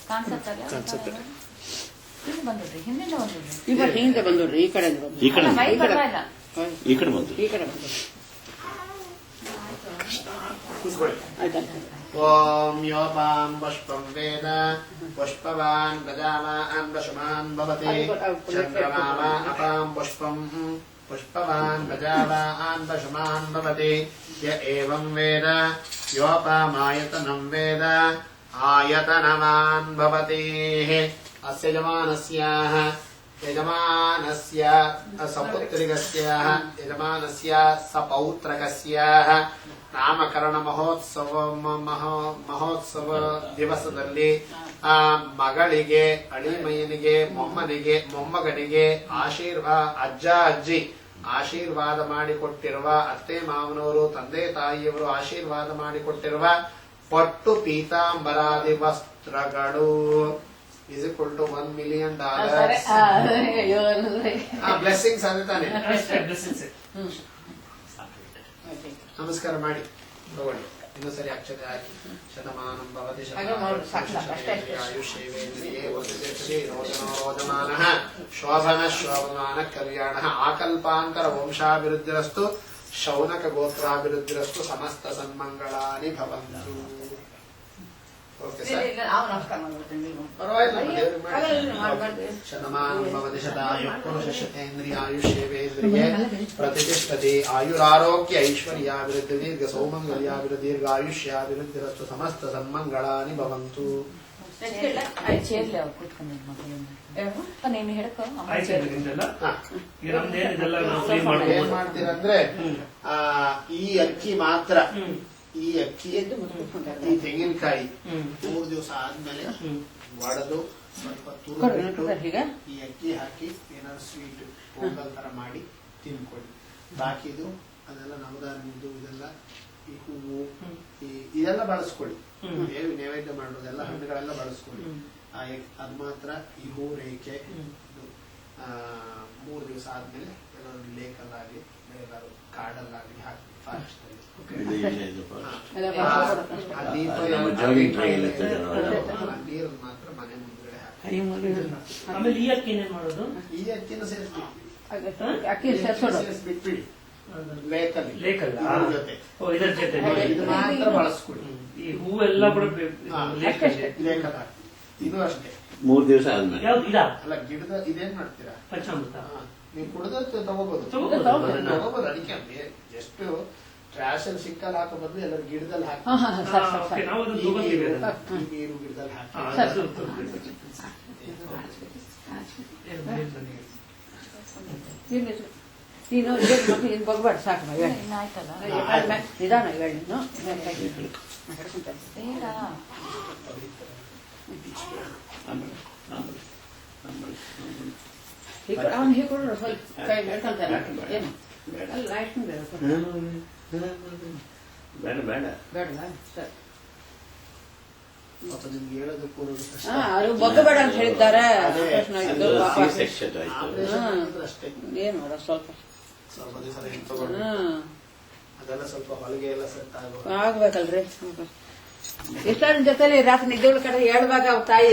ಕಾಣಿಸುತ್ತೆ. ಹಿಂದೆ ಬಂದೋಡ್ರಿ, ಈ ಕಡೆ ಈ ಕಡೆ ಬಂದು ಓಂ ಯೋಪಾಂ ಪುಷ್ಪಂ ವೇದ ಪುಷ್ಪವಾನ್ ಗಜಾವಾನ್ ವಶಮಾನ್ ಭವತಿ ಚಂದ್ರಮಾಮ ಅಪಾಂ ಪುಷ್ಪಂ ಪುಷ್ಪವಾನ್ ಗಜಾವಾನ್ ವಶಮಾನ್ ಭವತಿ ಯ ಏವಂ ವೇದ ಯೋಪಾಮಾಯತನಂ ವೇದ ಆಯತನವಾನ್ ಭವತಿ. ಅಸ್ಯ ಯಜಮಾನಸ್ಯ ಸಪುತ್ರಿಕಸ್ಯಾಃ ಯಜಮಾನಸ್ಯ ಸಪೌತ್ರಕಸ್ಯಾಃ ನಾಮಕರಣ ಮಹೋತ್ಸವ ದಿವಸದಲ್ಲಿ ಆ ಮಗಳಿಗೆ, ಅಳಿಮಯ್ಯನಿಗೆ, ಮೊಮ್ಮಗನಿಗೆ ಅಜ್ಜ ಅಜ್ಜಿ ಆಶೀರ್ವಾದ ಮಾಡಿಕೊಟ್ಟಿರುವ, ಅತ್ತೆ ಮಾವನವರು ತಂದೆ ತಾಯಿಯವರು ಆಶೀರ್ವಾದ ಮಾಡಿಕೊಟ್ಟಿರುವ ಪಟ್ಟು ಪೀತಾಂಬರಾದಿ ವಸ್ತ್ರಗಳು = $1 million. ಬ್ಲೆಸ್ಸಿಂಗ್ಸ್ ಅದೇ ತಾನೆ. ನಮಸ್ಕಾರ ಮಾಡಿ ತಗೊಳ್ಳಿ. ಇನ್ನೊಂದ್ಸರಿ ಅಕ್ಷತೆ ಹಾಕಿ. ಶತಮಾನಂ ಭವತಿ ಆಯುಷ್ಯೇವೇಂದ್ರಿಯೇ ವಸತಿ ರೋಜಮಾನಃ ಶೋಭನ ಕಲ್ಯಾಣ ಆಕಲ್ಪಾಂತರ ವಂಶಾಭಿವೃದ್ಧಿರಸ್ತು ಶೌನಕ ಗೋತ್ರಾಭಿವೃದ್ಧಿರಸ್ತು ಸಮಸ್ತ ಸನ್ಮಂಗಳಾನಿ ಭವಂತು. ಶತಮಾನಂ ಭವತಿ ಶತಾಯುಃ ಪುರುಷ ಶತೇಂದ್ರಿಯಾಯುಷ್ಯೇವೇಂದ್ರಿಯೇ ಪ್ರತಿಷ್ಠತೆ ಆಯುರಾರೋಗ್ಯ ಐಶ್ವರ್ಯಾಭಿವೃದ್ಧಿ ದೀರ್ಘ ಸೌಮಂಗಲ್ಯಾಭಿವೃದ್ಧಿ ದೀರ್ಘಾಯುಷ್ಯಾಭಿವೃದ್ಧಿರಸ್ತು ಸಮಸ್ತ ಸನ್ಮಂಗಳಾನಿ ಭವಂತು. ಏನ್ ಮಾಡ್ತೀರಂದ್ರೆ ಈ ಅಕ್ಕಿ ಮಾತ್ರ, ಈ ಅಕ್ಕಿ ಈ ತೆಂಗಿನಕಾಯಿ 3 ದಿವಸ ಆದ್ಮೇಲೆ ಒಡೆದು ಸ್ವಲ್ಪ ತುರಿದು ಈ ಅಕ್ಕಿ ಹಾಕಿ ಏನಾದ್ರು ಸ್ವೀಟ್ ಪೊಂಗಲ್ ತರ ಮಾಡಿ ತಿನ್ಕೊಳ್ಳಿ. ಬಾಕಿದು ಅದೆಲ್ಲ ನವಧಾನ್ಯದ್ದು ಇದೆಲ್ಲ, ಈ ಹೂವು ಇದೆಲ್ಲ ಬಳಸ್ಕೊಳ್ಳಿ. ನೈವೇದ್ಯ ಮಾಡೋದೆಲ್ಲ ಹಣ್ಣುಗಳೆಲ್ಲ ಬಳಸ್ಕೊಳ್ಳಿ. ಅದು ಮಾತ್ರ ಈ ಹೂ ರೇಖೆ 3 ದಿವಸ ಆದ್ಮೇಲೆ ಎಲ್ಲಾದ್ರು ಲೇಕಲ್ಲಾಗ್ಲಿ ಎಲ್ಲಾದ್ರು ಕಾಡಲ್ಲಾಗ್ಲಿ ಹಾಕಿ ಫಾರೆಸ್ಟ್ ನೀರು ಮಾತ್ರ ಮನೆ ಮುಂದೆ ಹಾಕಿ. ಆಮೇಲೆ ಈ ಅಕ್ಕಿ ಏನ್ ಮಾಡೋದು? ಈ ಅಕ್ಕಿನ ಸೇರಿಸ್ಬಿಟ್ಬಿಡಿ ಲೇಕಲ್ ಜೊತೆ ಇದರ ಜೊತೆ ಇದು ಮಾತ್ರ ಬಳಸ್ಕೊಳ್ಳಿ. ಈ ಹೂವೆಲ್ಲ ಕೂಡ ಲೇಕಲ್ ಹಾಕಿ. ಇದು ಅಷ್ಟೇ 3 ದಿವಸ ಆದ್ಮೇಲೆ. ಯಾವ್ದು ಇದ? ಅಲ್ಲ, ಗಿಡದ ಇದೇನ್ ಮಾಡ್ತೀರಾ? ಪಂಚಾಮೃತ ನೀವು ಕುಡ್ದ ತಗೋಬಹುದು. ಅದಕ್ಕೆ ಎಷ್ಟು ಟ್ರಾಶ್ ಅಲ್ಲಿ ಸಿಕ್ಕಲ್ಲಿ ಹಾಕೋ ಬದಲು ಎಲ್ಲರೂ ಗಿಡದಲ್ಲಿ ಹಾಕಿ, ನೀರು ಗಿಡದಲ್ಲಿ ಹಾಕಿ. ನೀನು ಬಗ್ಬೇಡ, ಸಾಕು ನಿಧಾನ ಹೇಳಿ. ಅವನು ಹೀಗೆ ಕೊಡೋಣ, ಸ್ವಲ್ಪ ಕೈ ಹೇಳ್ಕೊಂತಾರೆ. ಏನು ಲೈಟ್ ಬೇಡ ಸರ್, ನಿಮ್ಗೆ ಹೇಳೋದಕ್ಕೂ ಅದು ಬಗ್ಗಬೇಡ ಅಂತ ಹೇಳಿದ್ದಾರೆ. ಏನ್ ನೋಡ ಸ್ವಲ್ಪ ದಿವಸ ಅದೆಲ್ಲ ಸ್ವಲ್ಪ ಹೊಲಿಗೆ ಎಲ್ಲ ಸೆಟ್ ಆಗ್ಬೇಕಲ್ರಿ. ಎಷ್ಟಾರ ಜೊತೆಲಿ ರಾತ್ರಿ ನಿದ್ದೆ ಕಡೆ ಹೇಳುವಾಗ ತಾಯಿ